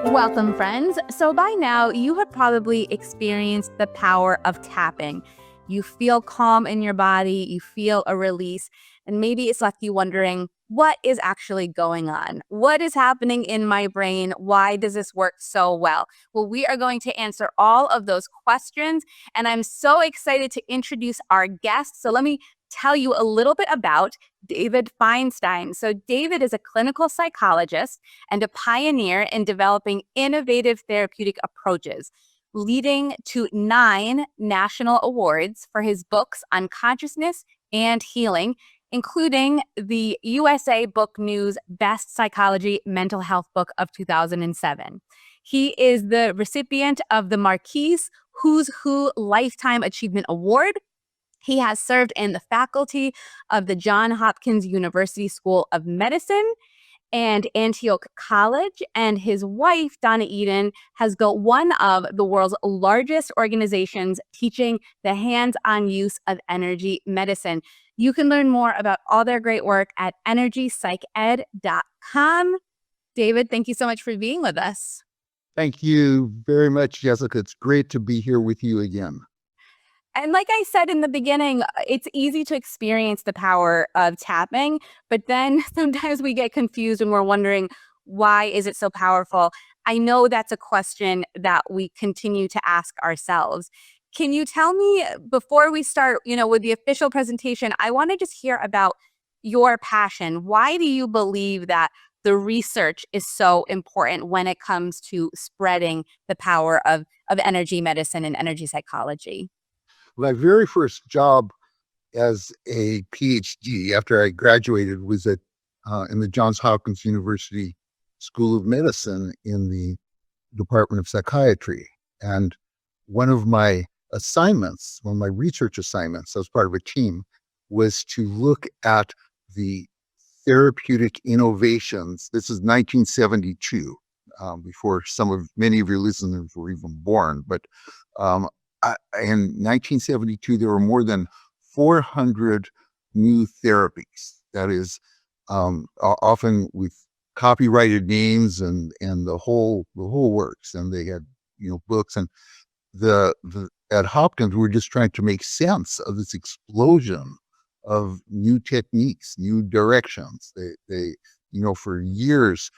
Welcome, friends. So, by now, you have probably experienced the power of tapping. You feel calm in your body, you feel a release, and maybe it's left you wondering what is actually going on? What is happening in my brain? Why does this work so well? Well, we are going to answer all of those questions, and I'm so excited to introduce our guest. So, let me tell you a little bit about David Feinstein. So, David is a clinical psychologist and a pioneer in developing innovative therapeutic approaches, leading to 9 national awards for his books on consciousness and healing, including the USA Book News Best Psychology Mental Health Book of 2007. He is the recipient of the Marquise Who's Who Lifetime Achievement Award. He has served in the faculty of the Johns Hopkins University School of Medicine and Antioch College, and his wife, Donna Eden, has built one of the world's largest organizations teaching the hands-on use of energy medicine. You can learn more about all their great work at energypsyched.com. David, thank you so much for being with us. Thank you very much, Jessica. It's great to be here with you again. And like I said in the beginning, it's easy to experience the power of tapping, but then sometimes we get confused and we're wondering, why is it so powerful? I know that's a question that we continue to ask ourselves. Can you tell me before we start, with the official presentation, I want to just hear about your passion. Why do you believe that the research is so important when it comes to spreading the power of energy medicine and energy psychology? My very first job as a PhD after I graduated was in the Johns Hopkins University School of Medicine in the Department of Psychiatry. And one of my research assignments, I was part of a team, was to look at the therapeutic innovations. This is 1972, before many of your listeners were even born. But in 1972, there were more than 400 new therapies. That is, often with copyrighted names and the whole works. And they had books, and at Hopkins we're just trying to make sense of this explosion of new techniques, new directions. They for years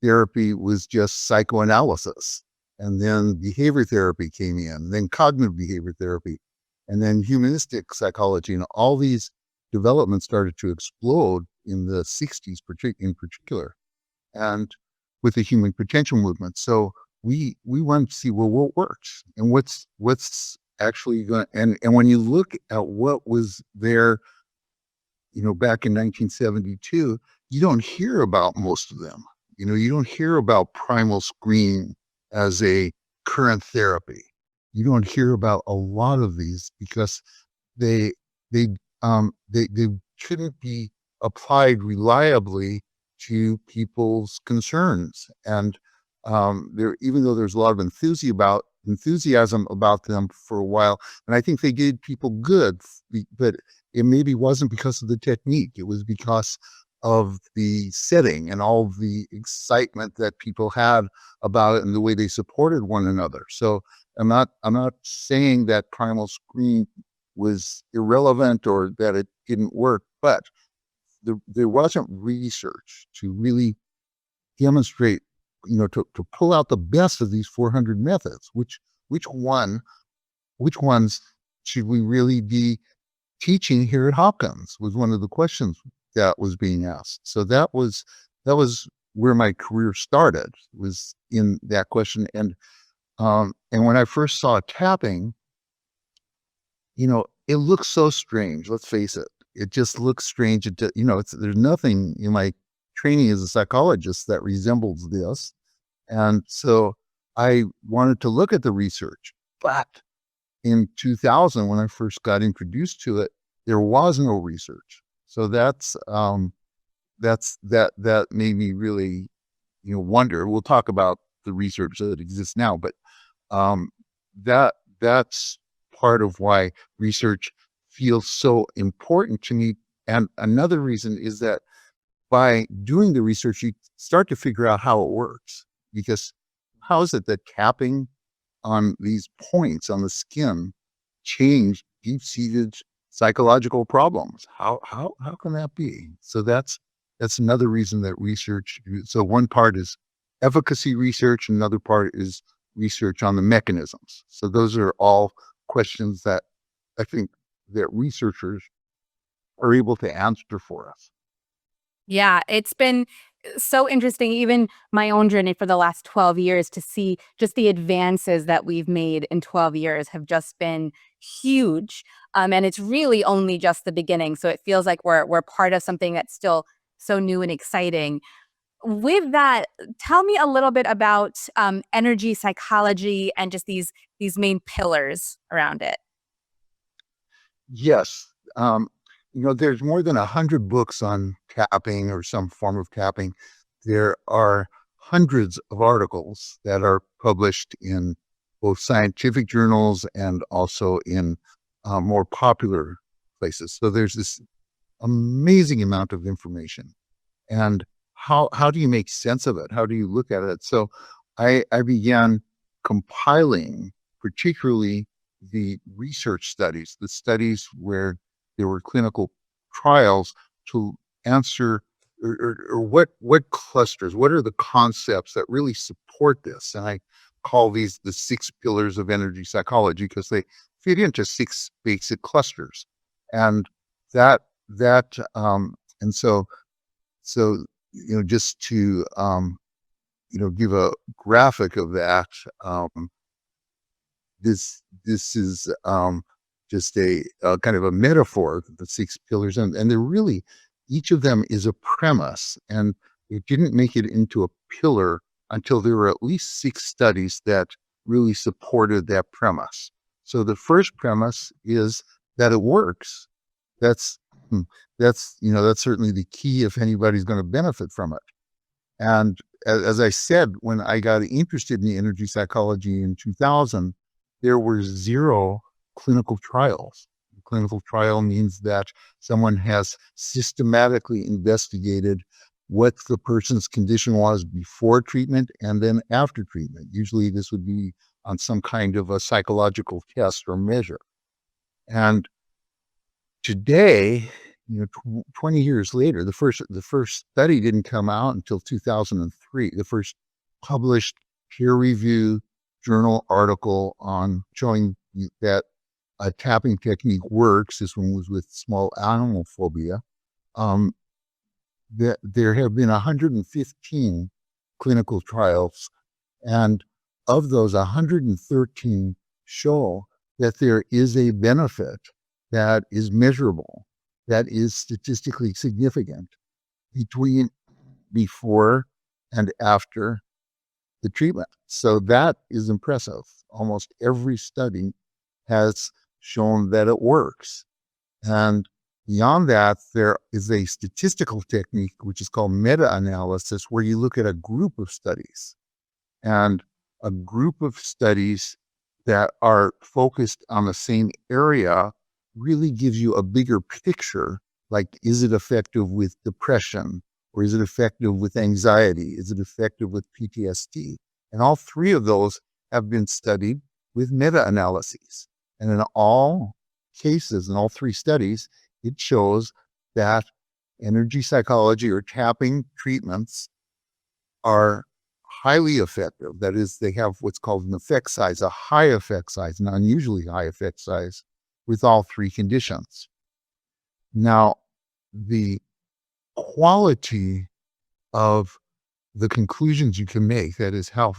therapy was just psychoanalysis. And then behavior therapy came in, then cognitive behavior therapy, and then humanistic psychology. And all these developments started to explode in the 60s in particular, and with the human potential movement. So we wanted to see, well, what works and what's actually going to, and when you look at what was there, back in 1972, you don't hear about most of them. You don't hear about primal screen as a current therapy. You don't hear about a lot of these because they shouldn't be applied reliably to people's concerns. And even though there's a lot of enthusiasm about them for a while, and I think they did people good, but it maybe wasn't because of the technique. It was because of the setting and all of the excitement that people had about it and the way they supported one another. So I'm not saying that primal screen was irrelevant or that it didn't work, but there wasn't research to really demonstrate, to pull out the best of these 400 methods. Which ones should we really be teaching here at Hopkins was one of the questions that was being asked. So that was where my career started, was in that question. And when I first saw tapping, it looks so strange. Let's face it. It just looks strange. There's nothing in my training as a psychologist that resembles this. And so I wanted to look at the research, but in 2000, when I first got introduced to it, there was no research. So that made me really, wonder. We'll talk about the research that exists now, but that's part of why research feels so important to me. And another reason is that by doing the research, you start to figure out how it works, because how is it that tapping on these points on the skin change deep-seated psychological problems? How can that be? So that's another reason that research. So one part is efficacy research, and another part is research on the mechanisms. So those are all questions that I think that researchers are able to answer for us. Yeah, it's been so interesting, even my own journey for the last 12 years to see just the advances that we've made in 12 years have just been huge. And it's really only just the beginning. So it feels like we're part of something that's still so new and exciting. With that, tell me a little bit about energy psychology and just these main pillars around it. Yes. There's more than 100 books on tapping or some form of tapping. There are hundreds of articles that are published in both scientific journals and also in more popular places. So there's this amazing amount of information. And how do you make sense of it? How do you look at it? So I began compiling, particularly the research studies, the studies where there were clinical trials, to answer or what clusters, what are the concepts that really support this? And I call these the 6 pillars of energy psychology because they fit into 6 basic clusters. And and so, just to, give a graphic of that, this is just a kind of a metaphor, the 6 pillars, and they're really, each of them is a premise, and it didn't make it into a pillar until there were at least 6 studies that really supported that premise. So the first premise is that it works. That's hmm, that's certainly the key if anybody's going to benefit from it. And as I said, when I got interested in the energy psychology in 2000, there were 0 clinical trials. Clinical trial means that someone has systematically investigated what the person's condition was before treatment and then after treatment. Usually this would be on some kind of a psychological test or measure. And today, 20 years later, the first study didn't come out until 2003. The first published peer-reviewed journal article on showing that a tapping technique works. This one was with small animal phobia. Um, there have been 115 clinical trials, and of those, 113 show that there is a benefit that is measurable, that is statistically significant between before and after the treatment. So that is impressive. Almost every study has shown that it works. And beyond that, there is a statistical technique, which is called meta-analysis, where you look at a group of studies. And a group of studies that are focused on the same area really gives you a bigger picture. Like, is it effective with depression? Or is it effective with anxiety? Is it effective with PTSD? And all 3 of those have been studied with meta-analyses. And in all cases, in all 3 studies, it shows that energy psychology or tapping treatments are highly effective. That is, they have what's called an effect size, a high effect size, an unusually high effect size with all 3 conditions. Now, the quality of the conclusions you can make, that is how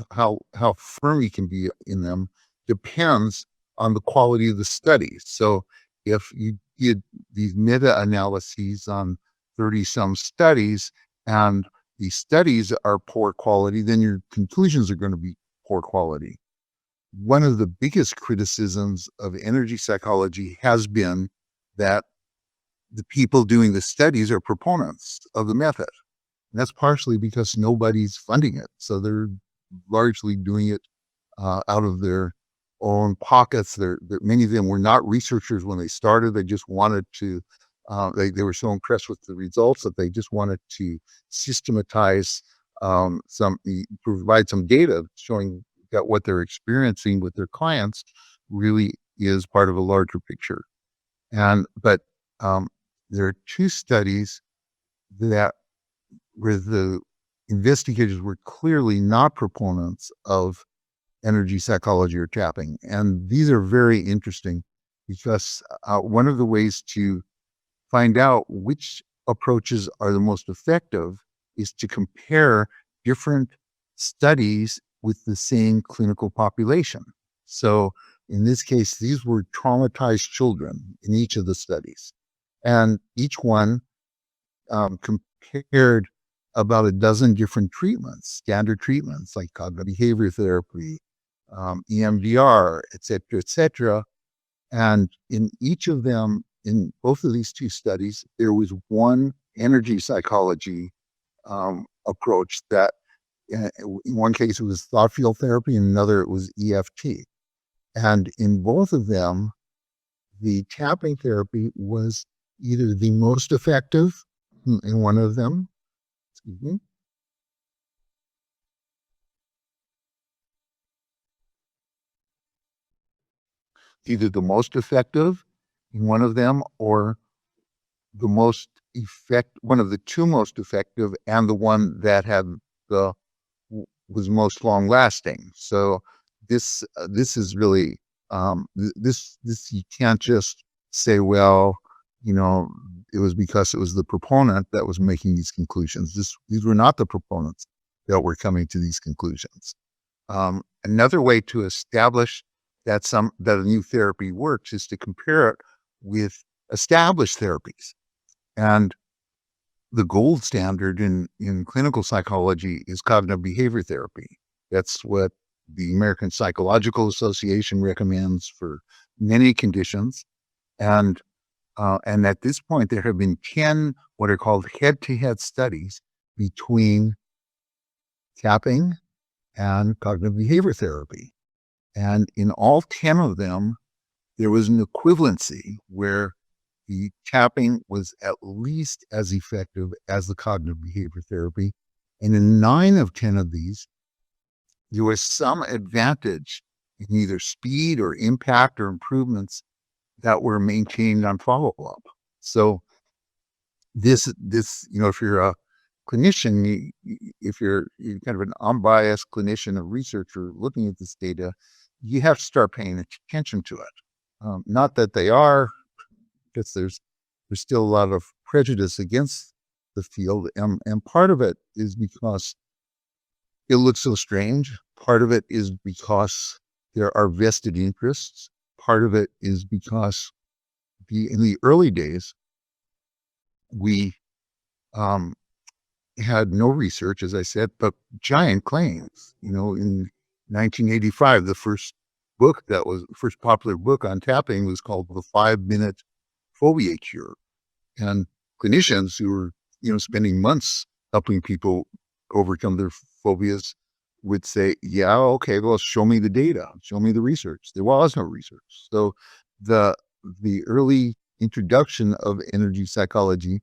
firm you can be in them, depends on the quality of the studies. So if you did these meta-analyses on 30-some studies and the studies are poor quality, then your conclusions are going to be poor quality. One of the biggest criticisms of energy psychology has been that the people doing the studies are proponents of the method. And that's partially because nobody's funding it. So they're largely doing it out of their own pockets. Many of them were not researchers when they started. They just wanted to, they were so impressed with the results that they just wanted to systematize provide some data showing that what they're experiencing with their clients really is part of a larger picture. But there are two studies that where the investigators were clearly not proponents of energy psychology or tapping. And these are very interesting because one of the ways to find out which approaches are the most effective is to compare different studies with the same clinical population. So in this case, these were traumatized children in each of the studies. And each one compared about a dozen different treatments, standard treatments like cognitive behavior therapy, EMDR, et cetera, et cetera. And in each of them, in both of these two studies, there was one energy psychology approach that in one case it was thought field therapy, in another it was EFT. And in both of them, the tapping therapy was either the most effective in one of them, excuse me, either the most effective in one of them or one of the two most effective and the one that had the was most long lasting. So this is really this you can't just say, well, it was because it was the proponent that was making these conclusions. These were not the proponents that were coming to these conclusions. Another way to establish that a new therapy works is to compare it with established therapies. And the gold standard in clinical psychology is cognitive behavior therapy. That's what the American Psychological Association recommends for many conditions. And at this point, there have been 10 what are called head-to-head studies between tapping and cognitive behavior therapy. And in all 10 of them, there was an equivalency where the tapping was at least as effective as the cognitive behavior therapy. And in 9 of 10 of these, there was some advantage in either speed or impact or improvements that were maintained on follow-up. So this, if you're a clinician, if you're kind of an unbiased clinician, a researcher looking at this data, you have to start paying attention to it. Not that they are, because there's still a lot of prejudice against the field. And part of it is because it looks so strange. Part of it is because there are vested interests. Part of it is because in the early days, we had no research, as I said, but giant claims. In 1985, the first popular book on tapping was called The 5-Minute Phobia Cure. And clinicians who were, spending months helping people overcome their phobias would say, yeah, okay, well, show me the data, show me the research. There was no research. So the early introduction of energy psychology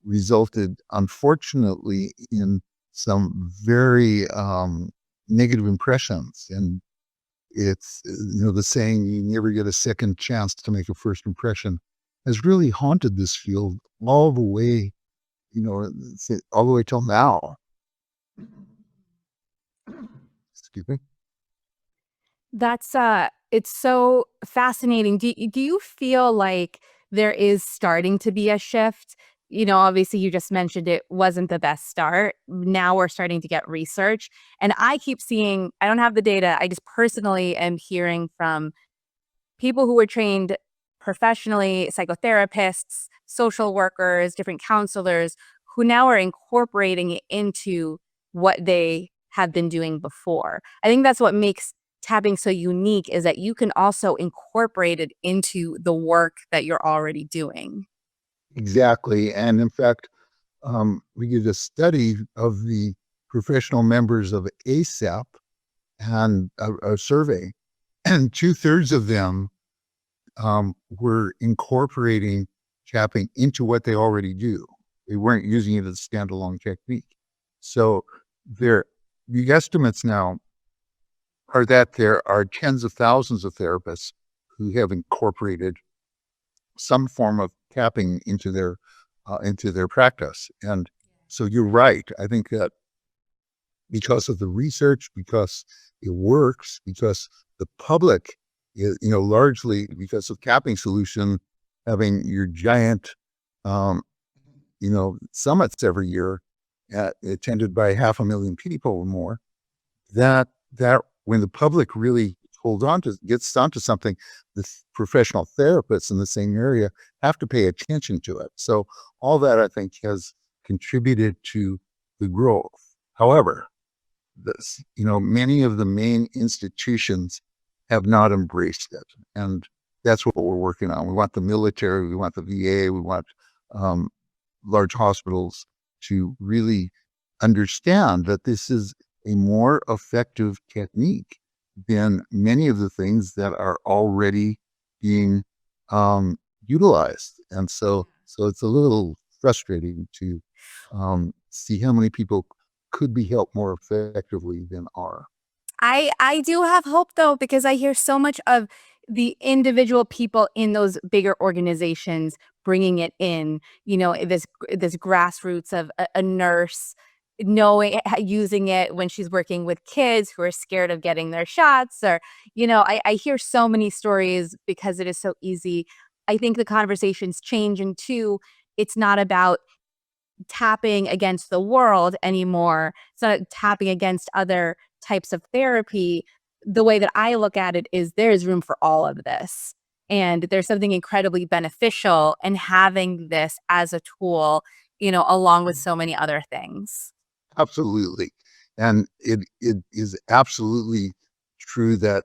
resulted, unfortunately, in some very negative impressions. And it's, the saying, you never get a second chance to make a first impression, has really haunted this field all the way, all the way till now. Excuse me. That's it's so fascinating. Do you feel like there is starting to be a shift? Obviously you just mentioned it wasn't the best start. Now we're starting to get research. And I keep seeing, I don't have the data. I just personally am hearing from people who were trained professionally, psychotherapists, social workers, different counselors, who now are incorporating it into what they have been doing before. I think that's what makes tapping so unique, is that you can also incorporate it into the work that you're already doing. Exactly. And in fact, we did a study of the professional members of ASAP and a survey, and 2/3 of them were incorporating tapping into what they already do. They weren't using it as a standalone technique. So there, the estimates now are that there are tens of thousands of therapists who have incorporated some form of tapping into their practice. And so you're right. I think that because of the research, because it works, because the public, largely because of tapping solution, having your giant, um, summits every year, attended by 500,000 people or more, that when the public really gets onto something, the professional therapists in the same area have to pay attention to it. So all that I think has contributed to the growth. However, many of the main institutions have not embraced it, and that's what we're working on. We want the military, we want the VA, we want um, large hospitals to really understand that this is a more effective technique than many of the things that are already being utilized. And so it's a little frustrating to see how many people could be helped more effectively than are. I do have hope though, because I hear so much of the individual people in those bigger organizations bringing it in, this grassroots of a nurse knowing using it when she's working with kids who are scared of getting their shots, or I hear so many stories because it is so easy. I think the conversations change into, it's not about tapping against the world anymore. It's not tapping against other types of therapy. The way that I look at it is there is room for all of this. And there's something incredibly beneficial in having this as a tool, along with so many other things. Absolutely. And it is absolutely true that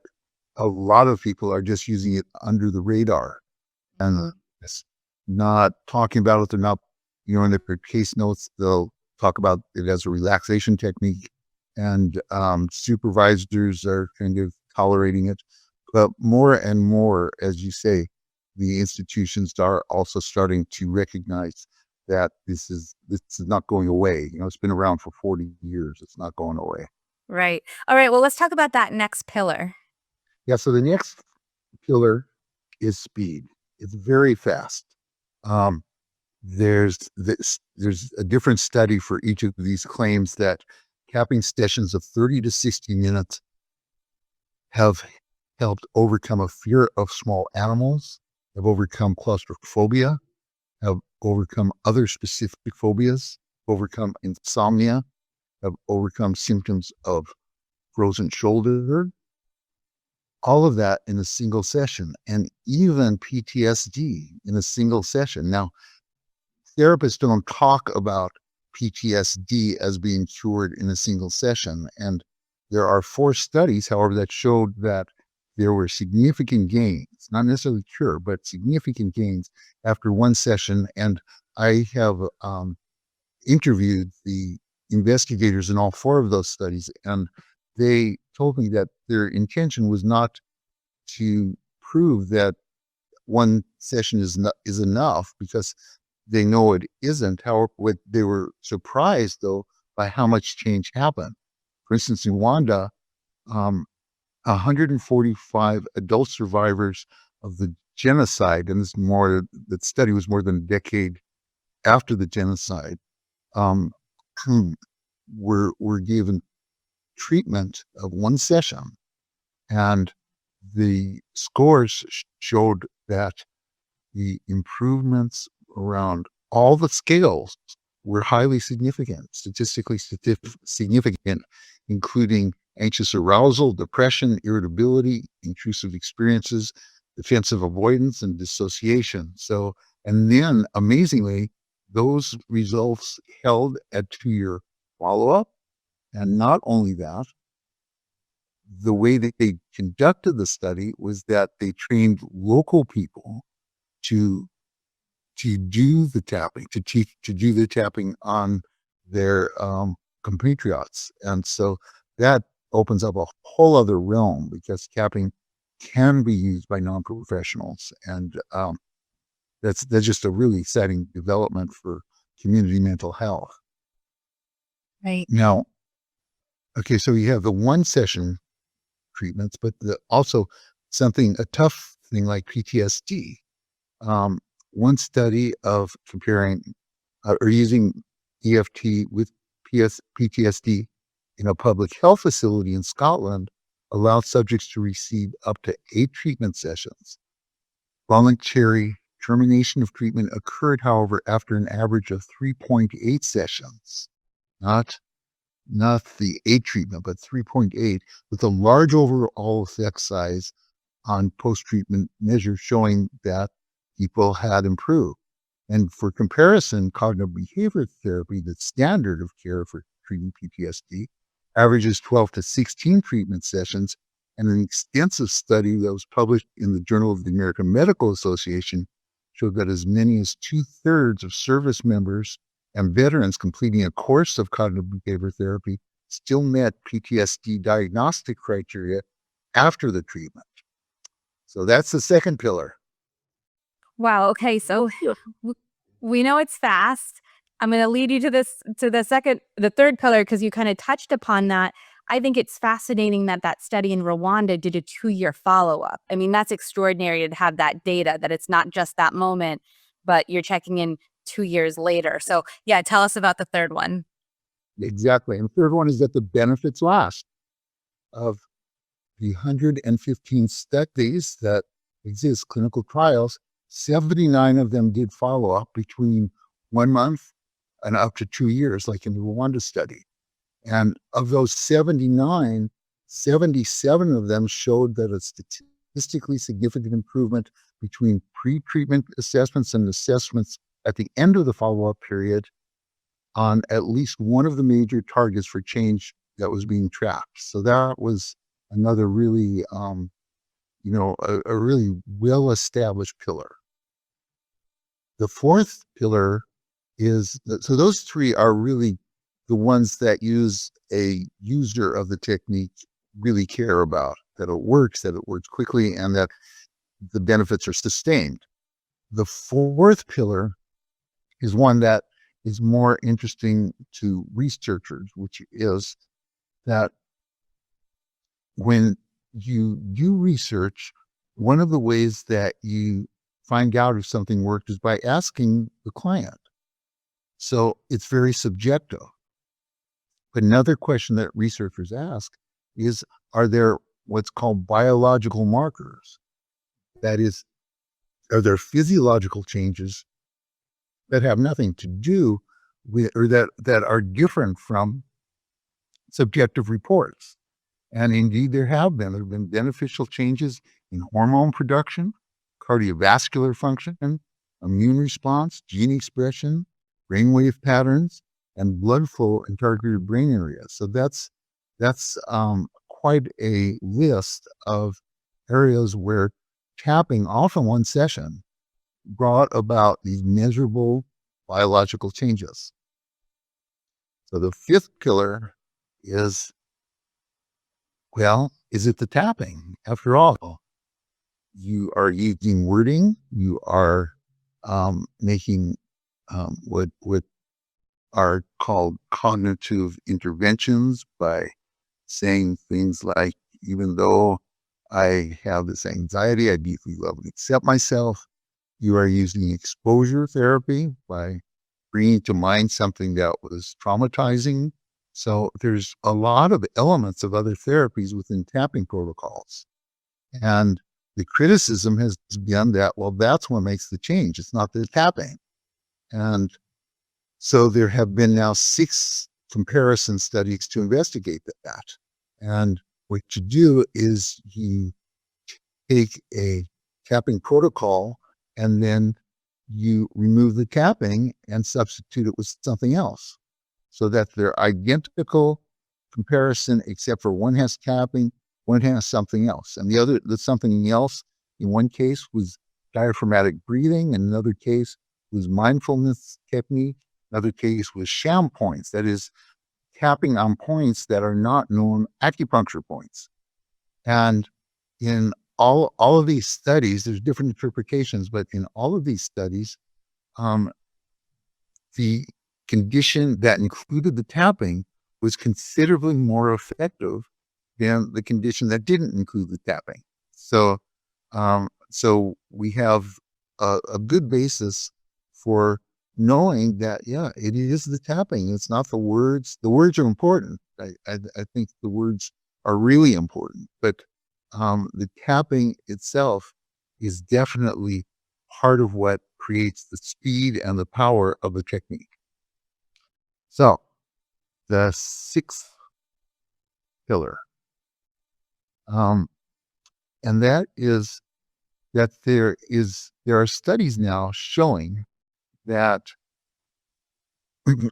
a lot of people are just using it under the radar and Mhm. it's not talking about it. They're not, in their case notes, they'll talk about it as a relaxation technique, and supervisors are kind of tolerating it. But more and more, as you say, the institutions are also starting to recognize that this is not going away. It's been around for 40 years. It's not going away. Right. All right. Well, let's talk about that next pillar. Yeah. So the next pillar is speed. It's very fast. Um, there's a different study for each of these claims that capping sessions of 30 to 60 minutes have helped overcome a fear of small animals, have overcome claustrophobia, have overcome other specific phobias, overcome insomnia, have overcome symptoms of frozen shoulder, all of that in a single session, and even PTSD in a single session. Now, therapists don't talk about PTSD as being cured in a single session. And there are 4 studies, however, that showed that there were significant gains, not necessarily cure, but significant gains after one session. And I have interviewed the investigators in all 4 of those studies, and they told me that their intention was not to prove that one session is enough, because they know it isn't. However, what they were surprised though by how much change happened. For instance, in Rwanda, 145 adult survivors of the genocide, and the study was more than a decade after the genocide, um, were given treatment of one session, and the scores showed that the improvements around all the scales were highly significant, statistically significant, including anxious arousal, depression, irritability, intrusive experiences, defensive avoidance, and dissociation. So, and then amazingly, those results held at 2-year follow up. And not only that, the way that they conducted the study was that they trained local people to do the tapping, to do the tapping on their compatriots. And so that opens up a whole other realm, because tapping can be used by non-professionals. And that's just a really exciting development for community mental health. Right. Now, Okay, so you have the one session treatments, but also a tough thing like PTSD. Um, One study of comparing or using EFT with PTSD in a public health facility in Scotland allowed subjects to receive up to 8 treatment sessions. Voluntary termination of treatment occurred, however, after an average of 3.8 sessions, not the 8 treatment, but 3.8, with a large overall effect size on post-treatment measures showing that people had improved. And for comparison, cognitive behavior therapy, the standard of care for treating PTSD, averages 12 to 16 treatment sessions. And an extensive study that was published in the Journal of the American Medical Association showed that as many as 2/3 of service members and veterans completing a course of cognitive behavior therapy still met PTSD diagnostic criteria after the treatment. So that's the second pillar. Wow, okay, so w we know it's fast. I'm gonna lead you to the third pillar because you kinda touched upon that. I think it's fascinating that that study in Rwanda did a 2-year follow-up. I mean, that's extraordinary to have that data, that it's not just that moment, but you're checking in 2 years later. So, yeah, tell us about the third one. Exactly. And the third one is that the benefits last. Of the 115 studies that exist, clinical trials, 79 of them did follow up between 1 month and up to 2 years, like in the Rwanda study. And of those 79, 77 of them showed that a statistically significant improvement between pre-treatment assessments and assessments at the end of the follow-up period on at least one of the major targets for change that was being tracked. So that was another really, a really well-established pillar. The fourth pillar so those three are really the ones that a user of the technique really care about, that it works quickly, and that the benefits are sustained. The fourth pillar is one that is more interesting to researchers, which is that when you do research, one of the ways that you find out if something worked is by asking the client. So it's very subjective. But another question that researchers ask is, are there what's called biological markers? That is, are there physiological changes that have nothing to do with, or that are different from subjective reports? And indeed, there have been. There have been beneficial changes in hormone production, cardiovascular function, immune response, gene expression, brainwave patterns, and blood flow in targeted brain areas. So that's quite a list of areas where tapping, often one session, brought about these measurable biological changes. So the fifth pillar is, well, is it the tapping? After all, you are using wording, you are making what are called cognitive interventions by saying things like, even though I have this anxiety, I deeply love and accept myself. You are using exposure therapy by bringing to mind something that was traumatizing. So there's a lot of elements of other therapies within tapping protocols. And the criticism has been that, well, that's what makes the change. It's not the tapping. And so there have been now 6 comparison studies to investigate that. And what you do is you take a tapping protocol and then you remove the tapping and substitute it with something else so that they're identical comparison, except for one has tapping, one has something else. And the something else in one case was diaphragmatic breathing, and another case was mindfulness technique, another case was sham points, that is tapping on points that are not known acupuncture points. And in all of these studies, there's different interpretations, but in all of these studies, the condition that included the tapping was considerably more effective than the condition that didn't include the tapping. So we have a good basis for knowing that, yeah, it is the tapping. It's not the words. The words are important. I think the words are really important, but the tapping itself is definitely part of what creates the speed and the power of the technique. So the sixth pillar, um, and that is that there are studies now showing that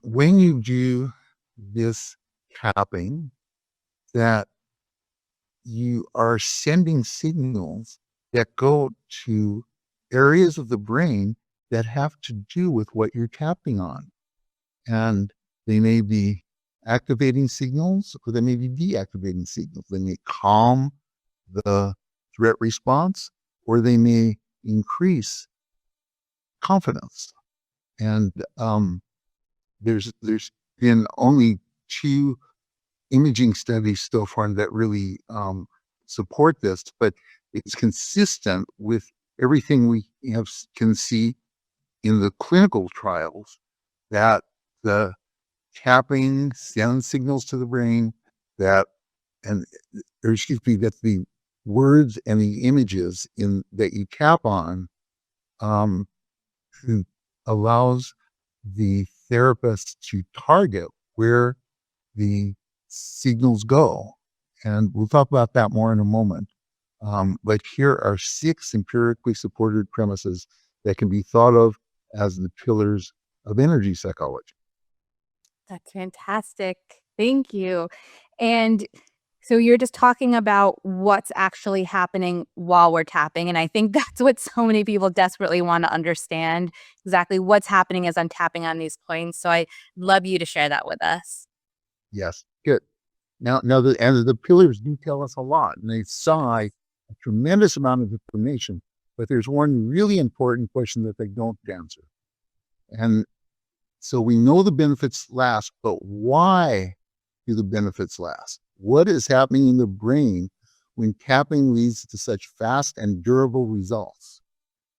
when you do this tapping, that you are sending signals that go to areas of the brain that have to do with what you're tapping on. And they may be activating signals or they may be deactivating signals. They may calm the threat response or they may increase confidence. And there's been only 2 imaging studies so far that really support this, but it's consistent with everything we can see in the clinical trials that the tapping sends signals to the brain that, that the words and the images that you tap on um, allows the therapist to target where the signals go. And we'll talk about that more in a moment. But here are 6 empirically supported premises that can be thought of as the pillars of energy psychology. That's fantastic. Thank you. And so you're just talking about what's actually happening while we're tapping. And I think that's what so many people desperately want to understand exactly what's happening as I'm tapping on these points. So I love you to share that with us. Yes, good. Now the pillars do tell us a lot, and they sigh a tremendous amount of information. But there's one really important question that they don't answer, and so we know the benefits last, but why do the benefits last? What is happening in the brain when tapping leads to such fast and durable results?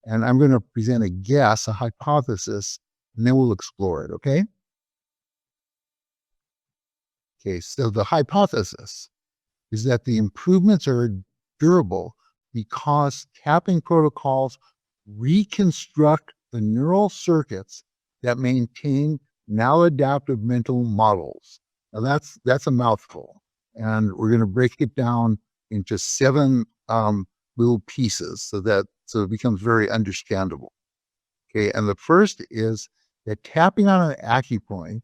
And I'm going to present a guess, a hypothesis, and then we'll explore it, okay? Okay, so the hypothesis is that the improvements are durable because tapping protocols reconstruct the neural circuits that maintain maladaptive mental models. Now that's a mouthful, and we're going to break it down into 7 little pieces so it becomes very understandable. Okay, and the first is that tapping on an acupoint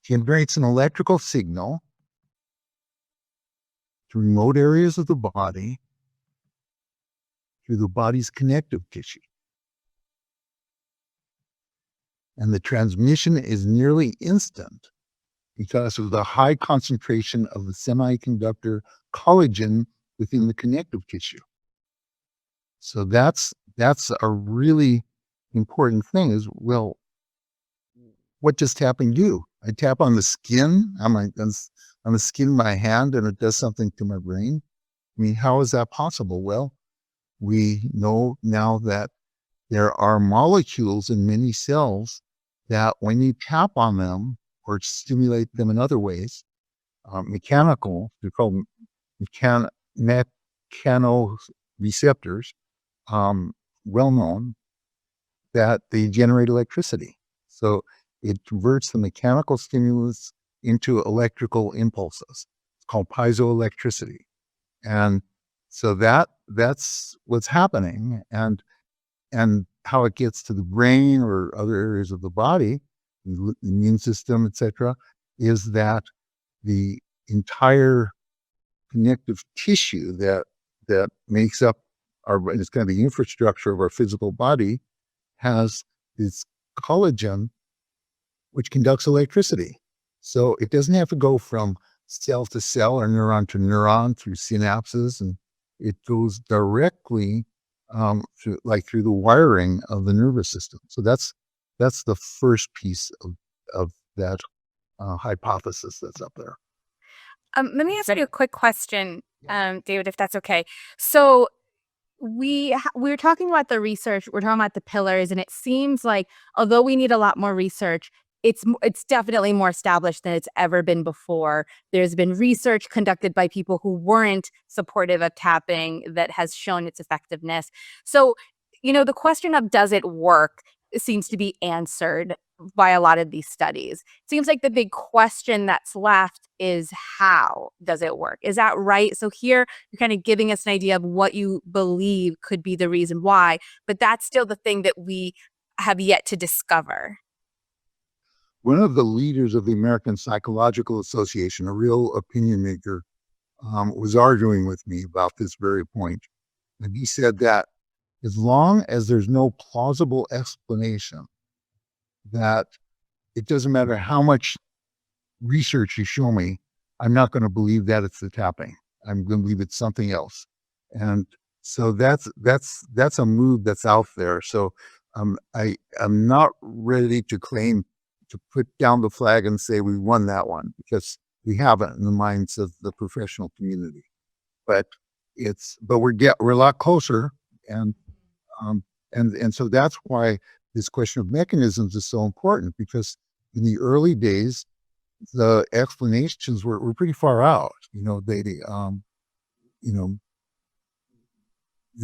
generates an electrical signal to remote areas of the body through the body's connective tissue. And the transmission is nearly instant because of the high concentration of the semiconductor collagen within the connective tissue. So that's a really important thing is, well, what does tapping do? I tap on the skin, on the skin of my hand, and it does something to my brain. I mean, how is that possible? Well, we know now that there are molecules in many cells that when you tap on them or stimulate them in other ways, they're called mechanoreceptors, well known, that they generate electricity. So it converts the mechanical stimulus into electrical impulses. It's called piezoelectricity. And so that's what's happening. And how it gets to the brain or other areas of the body, the immune system, etc., is that the entire connective tissue that makes up it's kind of the infrastructure of our physical body has this collagen which conducts electricity. So it doesn't have to go from cell to cell or neuron to neuron through synapses, and it goes directly through the wiring of the nervous system. So that's the first piece of that hypothesis that's up there. Let me ask you a quick question, David, if that's okay. So we were talking about the research. We're talking about the pillars, and it seems like although we need a lot more research, it's definitely more established than it's ever been before. There's been research conducted by people who weren't supportive of tapping that has shown its effectiveness. So, the question of does it work seems to be answered by a lot of these studies. Seems like the big question that's left is how does it work? Is that right? So here you're kind of giving us an idea of what you believe could be the reason why, but that's still the thing that we have yet to discover. One of the leaders of the American Psychological Association, a real opinion maker, was arguing with me about this very point. And he said that as long as there's no plausible explanation, that it doesn't matter how much research you show me, I'm not going to believe that it's the tapping. I'm going to believe it's something else. And so that's a mood that's out there. So I'm not ready to claim to put down the flag and say we won that one, because we haven't in the minds of the professional community. But we're a lot closer, and so that's why this question of mechanisms is so important, because in the early days the explanations were pretty far out. You know, they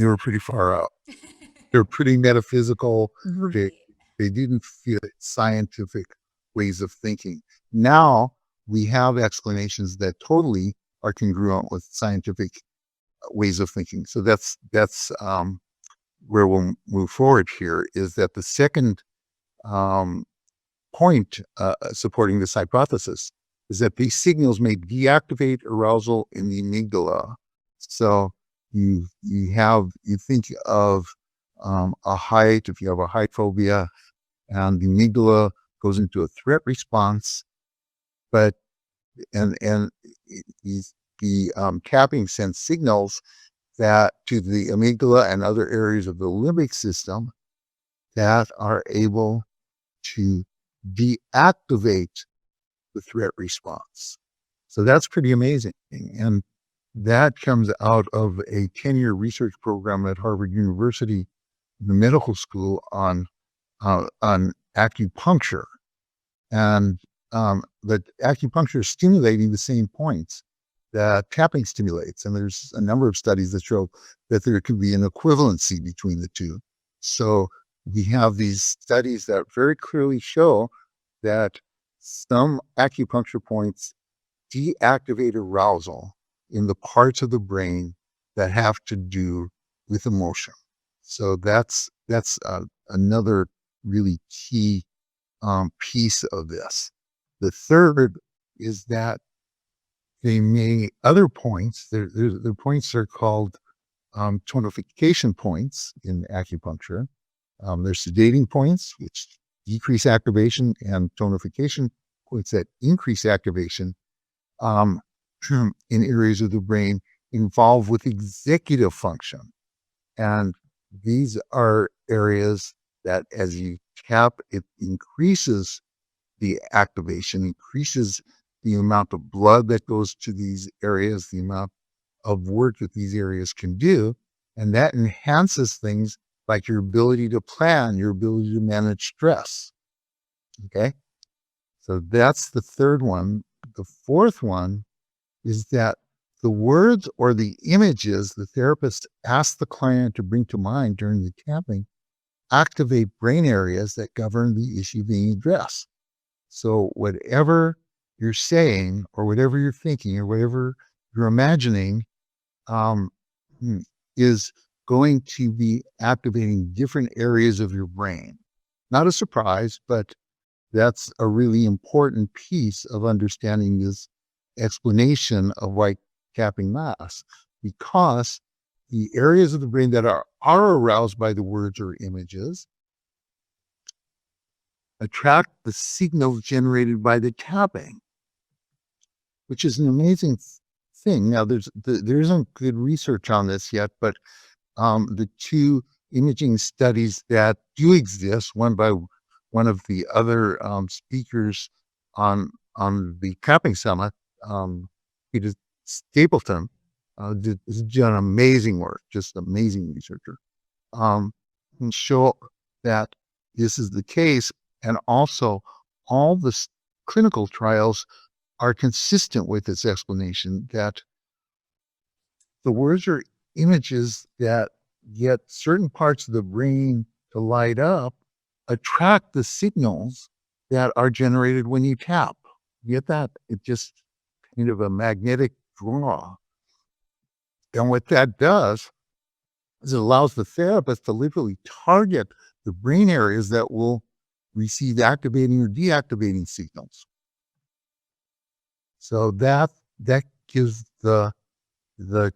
were pretty far out. They were pretty metaphysical. They Right. they didn't fit scientific ways of thinking. Now we have explanations that totally are congruent with scientific ways of thinking. So that's where we'll move forward here. Is that the second um, point supporting this hypothesis is that these signals may deactivate arousal in the amygdala. So you think of a height, if you have a height phobia, and the amygdala goes into a threat response, but and the tapping sends signals that to the amygdala and other areas of the limbic system that are able to deactivate the threat response. So that's pretty amazing. And that comes out of a 10-year research program at Harvard University, the medical school, on acupuncture. And that acupuncture is stimulating the same points that tapping stimulates. And there's a number of studies that show that there could be an equivalency between the two. So we have these studies that very clearly show that some acupuncture points deactivate arousal in the parts of the brain that have to do with emotion. So that's another really key piece of this. The third is that other points, the points are called tonification points in acupuncture. There's sedating points, which decrease activation, and tonification points that increase activation in areas of the brain involved with executive function. And these are areas that as you tap, it increases the activation, increases the amount of blood that goes to these areas, the amount of work that these areas can do. And that enhances things like your ability to plan, your ability to manage stress. Okay. So that's the third one. The fourth one is that the words or the images the therapist asks the client to bring to mind during the tapping activate brain areas that govern the issue being addressed. So whatever you're saying or whatever you're thinking or whatever you're imagining um, is going to be activating different areas of your brain. Not a surprise, but that's a really important piece of understanding this explanation of why tapping masks, because the areas of the brain that are aroused by the words or images attract the signals generated by the tapping, which is an amazing thing. Now, there isn't good research on this yet, but the two imaging studies that do exist, one by one of the other speakers on on the capping summit, Peter Stapleton, has done amazing work, just amazing researcher, and show that this is the case. And also all the clinical trials are consistent with this explanation that the words are images that get certain parts of the brain to light up, attract the signals that are generated when you tap. You get that? It just kind of a magnetic draw. And what that does is it allows the therapist to literally target the brain areas that will receive activating or deactivating signals. So that gives the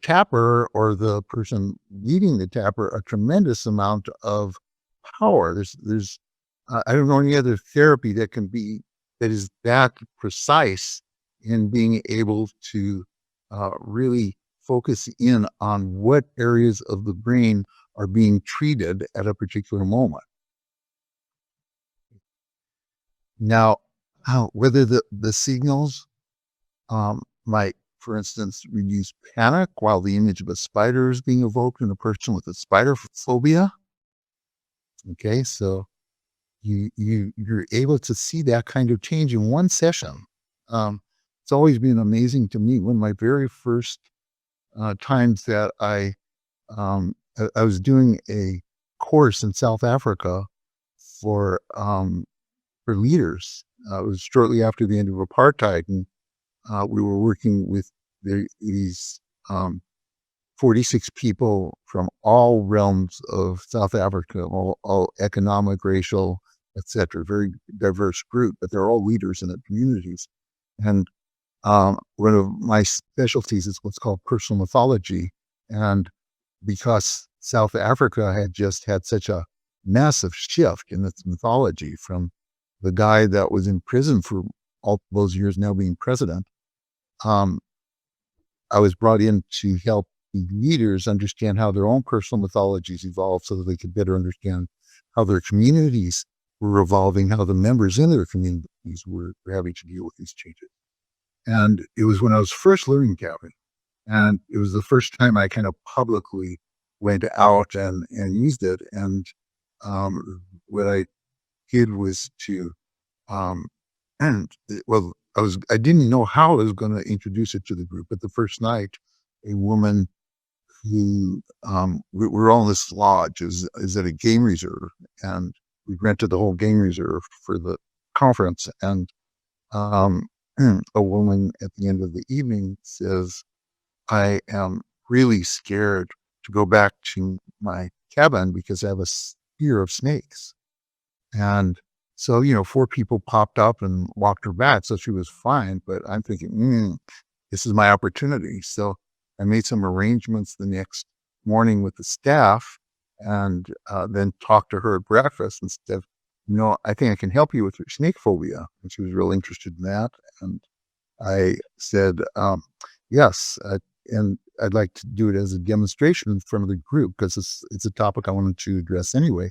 tapper or the person leading the tapper a tremendous amount of power. There's I don't know any other therapy that is that precise in being able to really focus in on what areas of the brain are being treated at a particular moment. Now, whether the signals might, for instance, reduce panic while the image of a spider is being evoked in a person with a spider phobia. Okay, so you're able to see that kind of change in one session. It's always been amazing to me. One of my very first times that I was doing a course in South Africa for leaders. It was shortly after the end of apartheid, and we were working with these 46 people from all realms of South Africa, all economic, racial, etc. Very diverse group, but they're all leaders in the communities. And one of my specialties is what's called personal mythology. And because South Africa had just had such a massive shift in its mythology from the guy that was in prison for all those years now being president, I was brought in to help the leaders understand how their own personal mythologies evolved so that they could better understand how their communities were evolving, how the members in their communities were having to deal with these changes. And it was when I was first learning tapping, and it was the first time I kind of publicly went out and used it. And what I did was to, and well, I didn't know how I was going to introduce it to the group, but the first night, a woman who, we're all in this lodge, is at a game reserve, and we rented the whole game reserve for the conference. And a woman at the end of the evening says, I am really scared to go back to my cabin because I have a fear of snakes. And so, 4 people popped up and walked her back. So she was fine. But I'm thinking, this is my opportunity. So I made some arrangements the next morning with the staff, and then talked to her at breakfast and said, I think I can help you with your snake phobia. And she was real interested in that. And I said, yes. And I'd like to do it as a demonstration in front of the group because it's a topic I wanted to address anyway.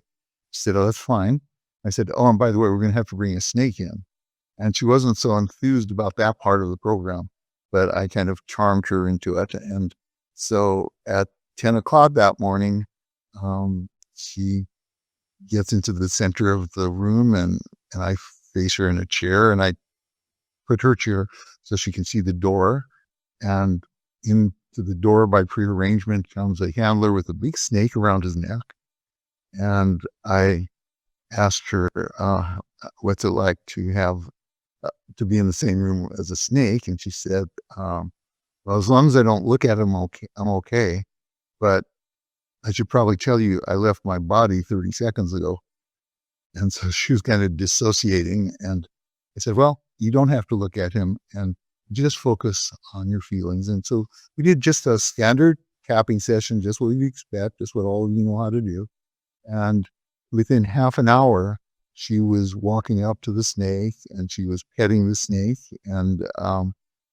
She said, oh, that's fine. I said, oh, and by the way, we're going to have to bring a snake in. And she wasn't so enthused about that part of the program, but I kind of charmed her into it. And so at 10 o'clock that morning, she gets into the center of the room, and I face her in a chair, and I put her chair so she can see the door. And into the door by prearrangement comes a handler with a big snake around his neck. And I asked her, what's it like to have to be in the same room as a snake? And she said, well, as long as I don't look at him, I'm okay. But I should probably tell you, I left my body 30 seconds ago. And so she was kind of dissociating. And I said, well, you don't have to look at him, and just focus on your feelings. And so we did just a standard tapping session, just what you expect, just what all of you know how to do. And within half an hour, she was walking up to the snake and she was petting the snake, and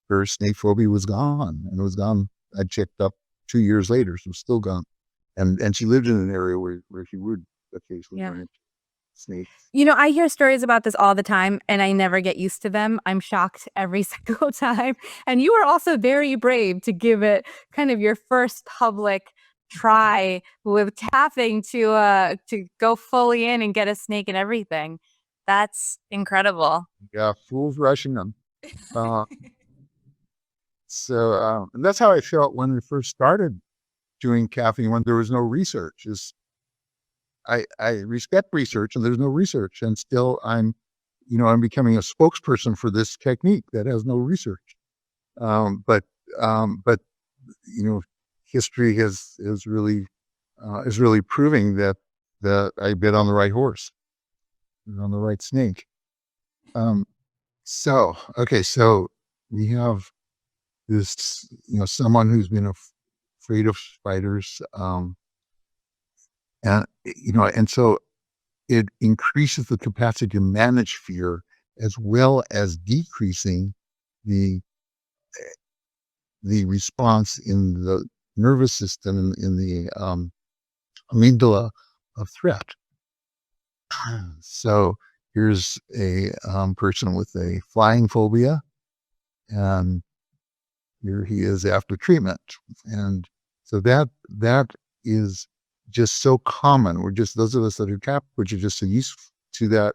her snake phobia was gone. And it was gone. I checked up 2 years later, so it was still gone. And she lived in an area where she would occasionally run into. snakes. I hear stories about this all the time, and I never get used to them. I'm shocked every single time. And you were also very brave to give it kind of your first public try with tapping to go fully in and get a snake and everything. That's incredible. Yeah, fools rushing them. Uh, and that's how I felt when we first started doing caffeine when there was no research. I respect research and there's no research, and still I'm becoming a spokesperson for this technique that has no research. But you know, history is really proving that I bet on the right horse, on the right snake. Um, so we have this, someone who's been afraid of spiders, and so it increases the capacity to manage fear as well as decreasing the the response in the nervous system in the amygdala of threat. So here's a person with a flying phobia, and here he is after treatment, and so that is just so common. We're just those of us that are CAP, which are just so used to that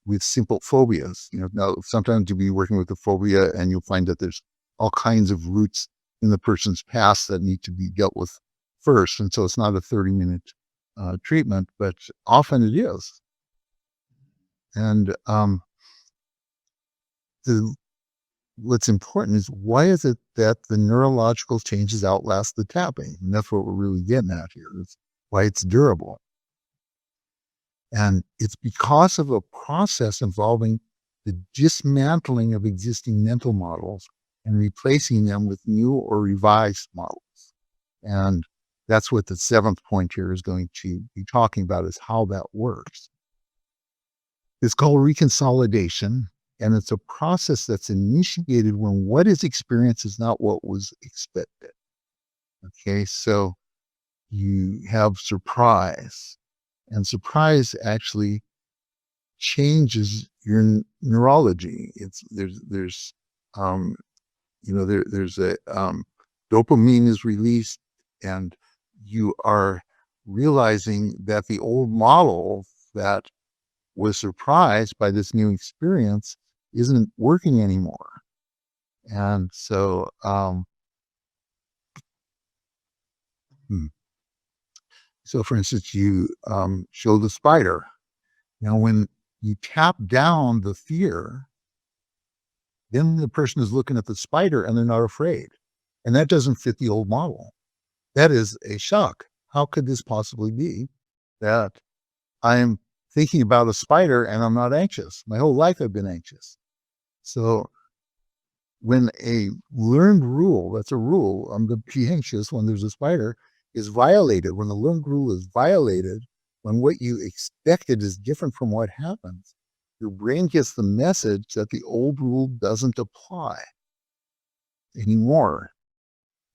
with simple phobias. Now sometimes you'll be working with a phobia, and you'll find that there's all kinds of roots in the person's past that need to be dealt with first, and so it's not a 30-minute treatment, but often it is. And the what's important is why is it that the neurological changes outlast the tapping? And that's what we're really getting at here. Is why it's durable. And it's because of a process involving the dismantling of existing mental models and replacing them with new or revised models. And that's what the seventh point here is going to be talking about, is how that works. It's called reconsolidation. And it's a process that's initiated when what is experienced is not what was expected. Okay, so you have surprise, and surprise actually changes your neurology. There's a dopamine is released, and you are realizing that the old model that was surprised by this new experience isn't working anymore. And so, for instance, you show the spider. Now, when you tap down the fear, then the person is looking at the spider and they're not afraid. And that doesn't fit the old model. That is a shock. How could this possibly be that I'm thinking about a spider and I'm not anxious? My whole life I've been anxious. So when a learned rule, that's a rule, I'm to be anxious when there's a spider, is violated, when the learned rule is violated, when what you expected is different from what happens, your brain gets the message that the old rule doesn't apply anymore.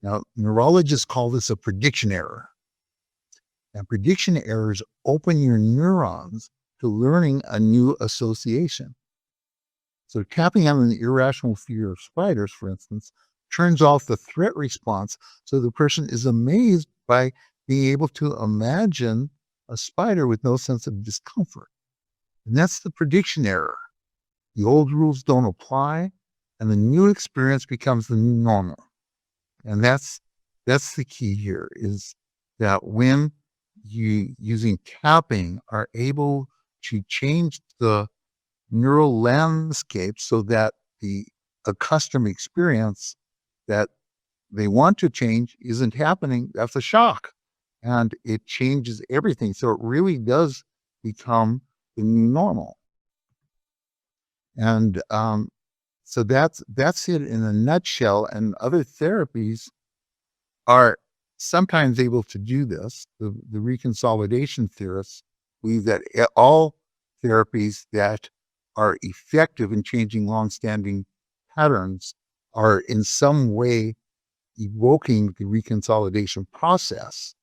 Now, neurologists call this a prediction error. And prediction errors open your neurons to learning a new association. So tapping on an irrational fear of spiders, for instance, turns off the threat response. So the person is amazed by being able to imagine a spider with no sense of discomfort. And that's the prediction error. The old rules don't apply, and the new experience becomes the new normal. And that's the key here, is that when you, using tapping, are able to change the neural landscape so that the accustomed experience that they want to change isn't happening, that's a shock. And it changes everything. So it really does become the new normal. And so that's it in a nutshell. And other therapies are sometimes able to do this. The reconsolidation theorists believe that all therapies that are effective in changing longstanding patterns are in some way evoking the reconsolidation process,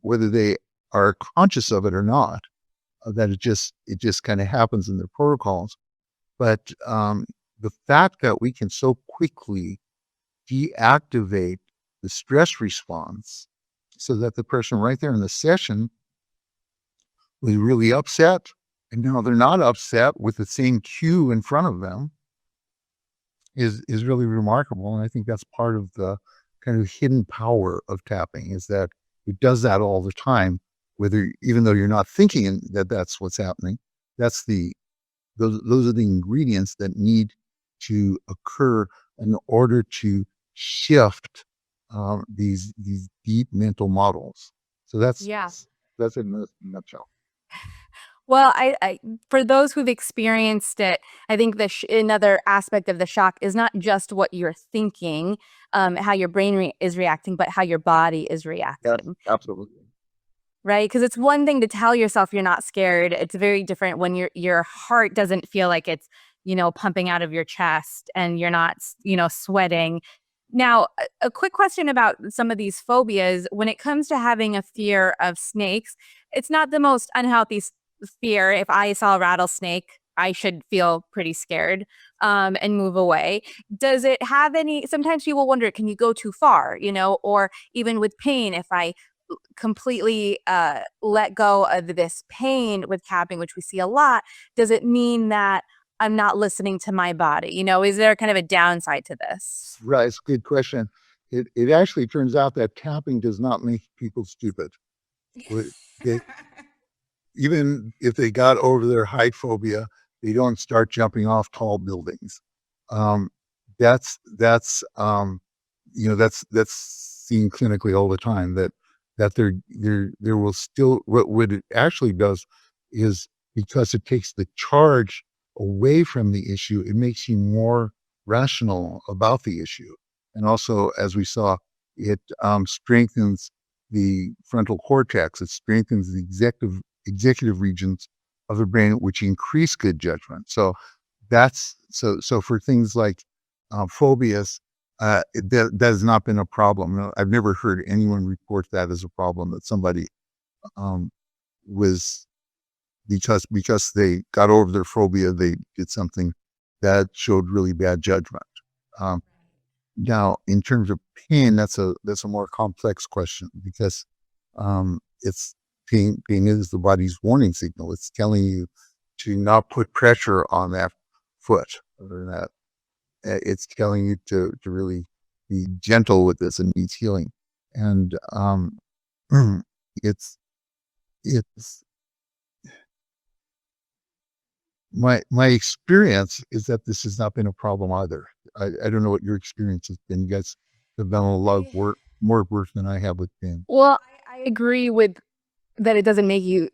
whether they are conscious of it or not. that it just kind of happens in their protocols. But the fact that we can so quickly deactivate the stress response so that the person right there in the session was really upset, and now they're not upset with the same cue in front of them is really remarkable. And I think that's part of the kind of hidden power of tapping, is that it does that all the time, whether even though you're not thinking that that's what's happening. That's the those are the ingredients that need to occur in order to shift these deep mental models. So Yeah. that's it in a nutshell. Well, for those who've experienced it, I think another aspect of the shock is not just what you're thinking, how your brain is reacting, but how your body is Yes, reacting. absolutely. Right? Because it's one thing to tell yourself you're not scared. It's very different when your heart doesn't feel like it's, pumping out of your chest and you're not, sweating. Now, a quick question about some of these phobias. When it comes to having a fear of snakes, it's not the most unhealthy fear. If I saw a rattlesnake, I should feel pretty scared and move away. Does it have any? Sometimes people wonder, can you go too far? Or even with pain, if I completely let go of this pain with tapping, which we see a lot, does it mean that I'm not listening to my body? Is there kind of a downside to this? Right, it's a good question. It actually turns out that tapping does not make people stupid. Wh- They, even if they got over their height phobia, they don't start jumping off tall buildings. Um, that's seen clinically all the time. That there will still, what it actually does is, because it takes the charge away from the issue, it makes you more rational about the issue. And also, as we saw, it strengthens the frontal cortex. It strengthens the executive regions of the brain, which increase good judgment. So for things like phobias, that has not been a problem. No, I've never heard anyone report that as a problem, that somebody um, was, because they got over their phobia, they did something that showed really bad judgment. Um, Now, in terms of pain, that's a more complex question, because it's pain is the body's warning signal. It's telling you to not put pressure on that foot, or that it's telling you to really be gentle with this, and needs healing. And it's it's my experience is that this has not been a problem either. I don't know what your experience has been. You guys have done a lot of work, more work than I have with pain. Well, I agree with that. It doesn't make you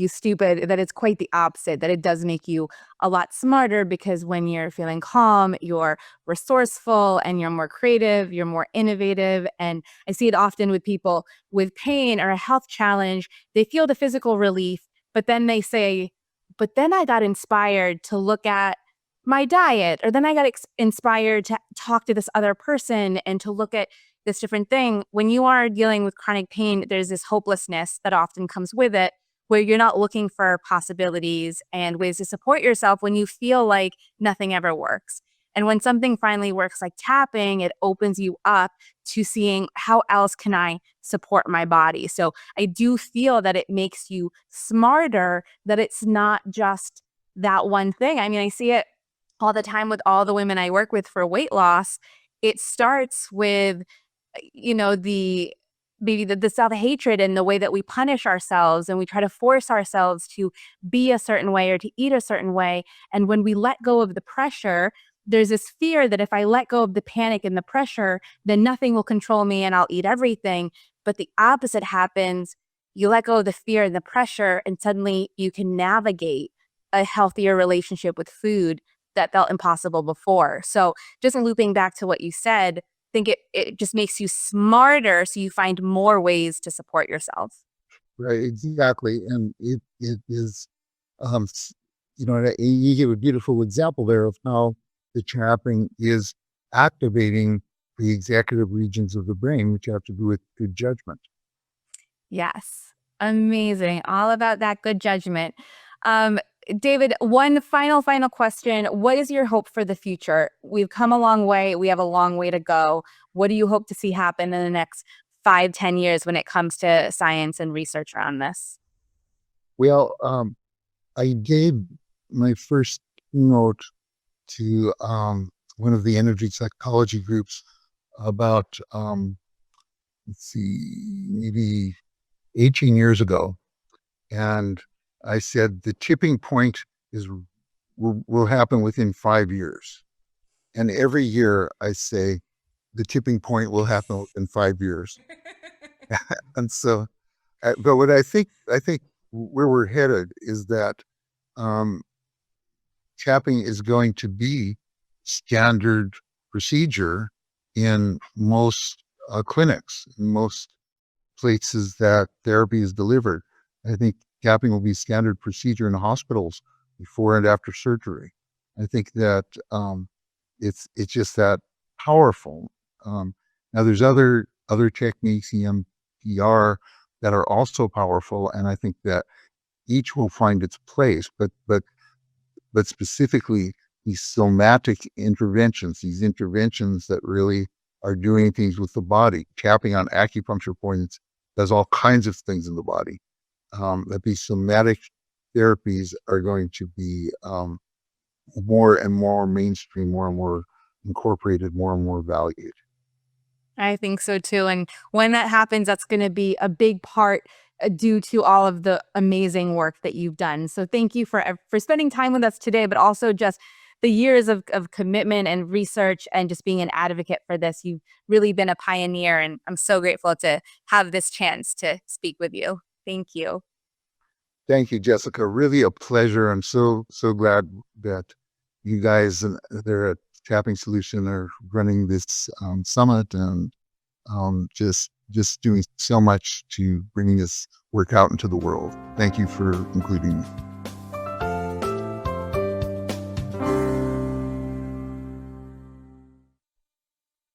stupid, that it's quite the opposite, that it does make you a lot smarter, because when you're feeling calm, you're resourceful and you're more creative, you're more innovative. And I see it often with people with pain or a health challenge. They feel the physical relief, but then they say, but then I got inspired to look at my diet, or then I got inspired to talk to this other person and to look at this different thing. When you are dealing with chronic pain, there's this hopelessness that often comes with it, where you're not looking for possibilities and ways to support yourself when you feel like nothing ever works. And when something finally works, like tapping, it opens you up to seeing, how else can I support my body? So I do feel that it makes you smarter, that it's not just that one thing. I mean, I see it all the time with all the women I work with for weight loss. It starts with, the maybe the self-hatred and the way that we punish ourselves, and we try to force ourselves to be a certain way or to eat a certain way. And when we let go of the pressure, there's this fear that if I let go of the panic and the pressure, then nothing will control me and I'll eat everything. But the opposite happens. You let go of the fear and the pressure, and suddenly you can navigate a healthier relationship with food that felt impossible before. So, just looping back to what you said, think it just makes you smarter, so you find more ways to support yourself. Right, exactly. And it is, s- and you give a beautiful example there of how the tapping is activating the executive regions of the brain, which have to do with good judgment. Yes. Amazing. All about that good judgment. Um, David, one final question. What is your hope for the future? We've come a long way. We have a long way to go. What do you hope to see happen in the next 5, 10 years when it comes to science and research around this? Well, I gave my first keynote to one of the energy psychology groups about, let's see, maybe 18 years ago. And I said the tipping point is will happen within 5 years. And every year I say the tipping point will happen within 5 years. And so, but what I think where we're headed is that um, tapping is going to be standard procedure in most clinics, in most places that therapy is delivered. I think tapping will be standard procedure in hospitals before and after surgery. I think that it's just that powerful. Now there's other techniques, EMDR, that are also powerful, and I think that each will find its place. But specifically these somatic interventions, these interventions that really are doing things with the body, tapping on acupuncture points does all kinds of things in the body. That these somatic therapies are going to be more and more mainstream, more and more incorporated, more and more valued. I think so too. And when that happens, that's going to be a big part due to all of the amazing work that you've done. So thank you for spending time with us today, but also just the years of commitment and research and just being an advocate for this. You've really been a pioneer, and I'm so grateful to have this chance to speak with you. Thank you. Thank you, Jessica. Really a pleasure. I'm so glad that you guys and they're at Tapping Solution are running this summit and just doing so much to bringing this work out into the world. Thank you for including me.